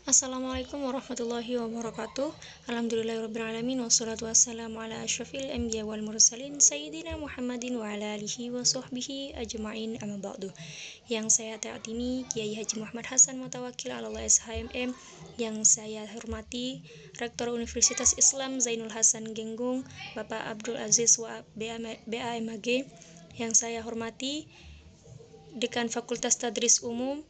Assalamualaikum warahmatullahi wabarakatuh. Alhamdulillahirrabbilalamin. Wassalatu wassalamu ala asyrafil anbiya wal mursalin Sayyidina Muhammadin wa ala alihi wa sahbihi ajma'in amma ba'du. Yang saya taati ini Kiai Haji Muhammad Hasan Mutawakil Allah SHMM. Yang saya hormati Rektor Universitas Islam Zainul Hasan Genggung Bapak Abdul Aziz wa BAMAG. Yang saya hormati Dekan Fakultas Tadris Umum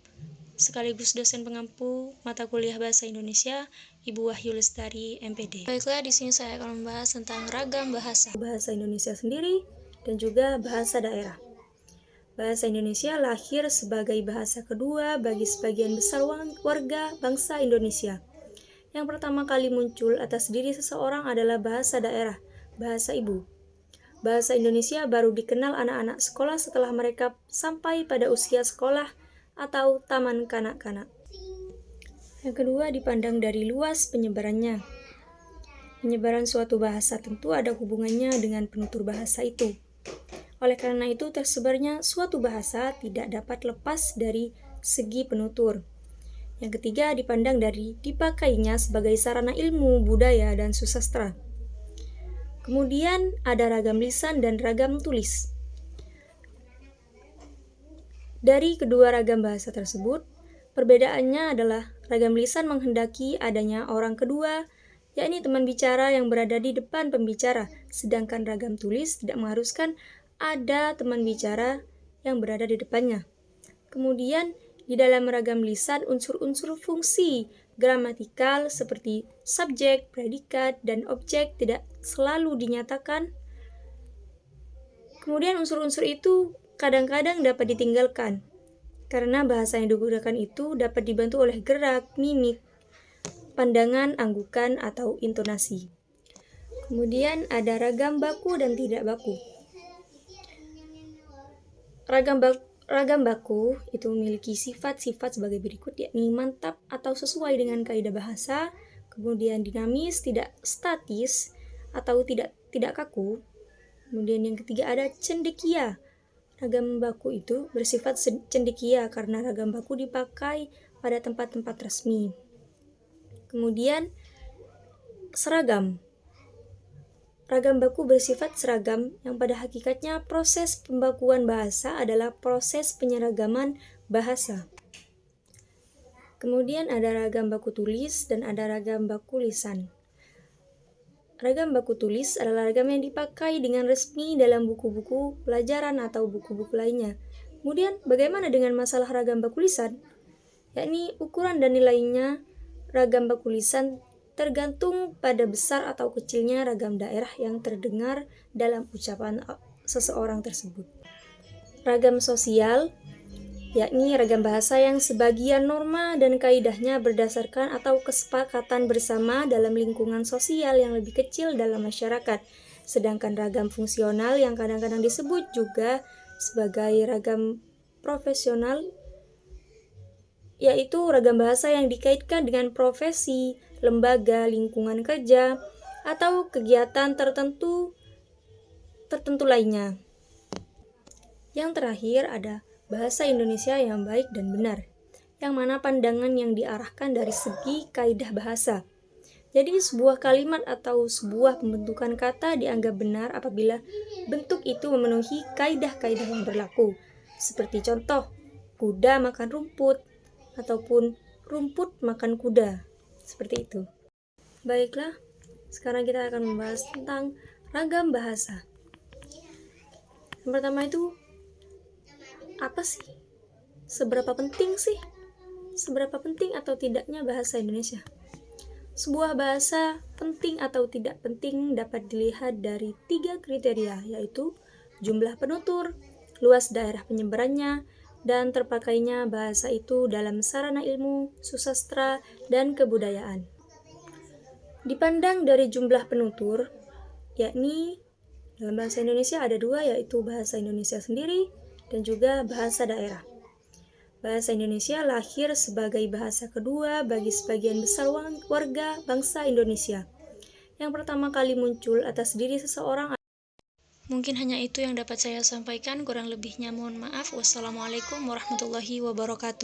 sekaligus dosen pengampu mata kuliah Bahasa Indonesia, Ibu Wahyu Lestari, MPD. Baiklah, di sini saya akan membahas tentang ragam bahasa. Bahasa Indonesia sendiri dan juga bahasa daerah. Bahasa Indonesia lahir sebagai bahasa kedua bagi sebagian besar warga bangsa Indonesia. Yang pertama kali muncul atas diri seseorang adalah bahasa daerah, bahasa ibu. Bahasa Indonesia baru dikenal anak-anak sekolah setelah mereka sampai pada usia sekolah atau taman kanak-kanak. Yang kedua, dipandang dari luas penyebarannya. Penyebaran suatu bahasa tentu ada hubungannya dengan penutur bahasa itu. Oleh karena itu, tersebarnya suatu bahasa tidak dapat lepas dari segi penutur. Yang ketiga, dipandang dari dipakainya sebagai sarana ilmu, budaya, dan susastra. Kemudian ada ragam lisan dan ragam tulis. Dari kedua ragam bahasa tersebut, perbedaannya adalah ragam lisan menghendaki adanya orang kedua, yakni teman bicara yang berada di depan pembicara, sedangkan ragam tulis tidak mengharuskan ada teman bicara yang berada di depannya. Kemudian, di dalam ragam lisan unsur-unsur fungsi gramatikal seperti subjek, predikat, dan objek tidak selalu dinyatakan. Kemudian unsur-unsur itu kadang-kadang dapat ditinggalkan, karena bahasa yang digunakan itu dapat dibantu oleh gerak, mimik, pandangan, anggukan, atau intonasi. Kemudian ada ragam baku dan tidak baku. Ragam baku itu memiliki sifat-sifat sebagai berikut, yakni mantap atau sesuai dengan kaidah bahasa, kemudian dinamis, tidak statis, atau tidak kaku. Kemudian yang ketiga ada cendekia. Ragam baku itu bersifat cendekia karena ragam baku dipakai pada tempat-tempat resmi. Kemudian seragam. Ragam baku bersifat seragam yang pada hakikatnya proses pembakuan bahasa adalah proses penyeragaman bahasa. Kemudian ada ragam baku tulis dan ada ragam baku lisan. Ragam baku tulis adalah ragam yang dipakai dengan resmi dalam buku-buku pelajaran atau buku-buku lainnya. Kemudian, bagaimana dengan masalah ragam baku lisan? Yakni ukuran dan nilainya ragam baku lisan tergantung pada besar atau kecilnya ragam daerah yang terdengar dalam ucapan seseorang tersebut. Ragam sosial yakni ragam bahasa yang sebagian norma dan kaidahnya berdasarkan atau kesepakatan bersama dalam lingkungan sosial yang lebih kecil dalam masyarakat. Sedangkan ragam fungsional yang kadang-kadang disebut juga sebagai ragam profesional, yaitu ragam bahasa yang dikaitkan dengan profesi, lembaga, lingkungan kerja, atau kegiatan tertentu lainnya. Yang terakhir ada bahasa Indonesia yang baik dan benar, yang mana pandangan yang diarahkan dari segi kaidah bahasa. Jadi sebuah kalimat atau sebuah pembentukan kata dianggap benar apabila bentuk itu memenuhi kaidah-kaidah yang berlaku. Seperti contoh, kuda makan rumput, ataupun rumput makan kuda. Seperti itu. Baiklah, sekarang kita akan membahas tentang ragam bahasa. Yang pertama itu, apa sih? Seberapa penting atau tidaknya bahasa Indonesia? Sebuah bahasa penting atau tidak penting dapat dilihat dari 3 kriteria, yaitu jumlah penutur, luas daerah penyebarannya, dan terpakainya bahasa itu dalam sarana ilmu, susastra, dan kebudayaan. Dipandang dari jumlah penutur, yakni dalam bahasa Indonesia ada 2, yaitu bahasa Indonesia sendiri dan juga bahasa daerah. Bahasa Indonesia lahir sebagai bahasa kedua bagi sebagian besar warga bangsa Indonesia. Yang pertama kali muncul atas diri seseorang. Mungkin hanya itu yang dapat saya sampaikan, kurang lebihnya mohon maaf. Wassalamualaikum warahmatullahi wabarakatuh.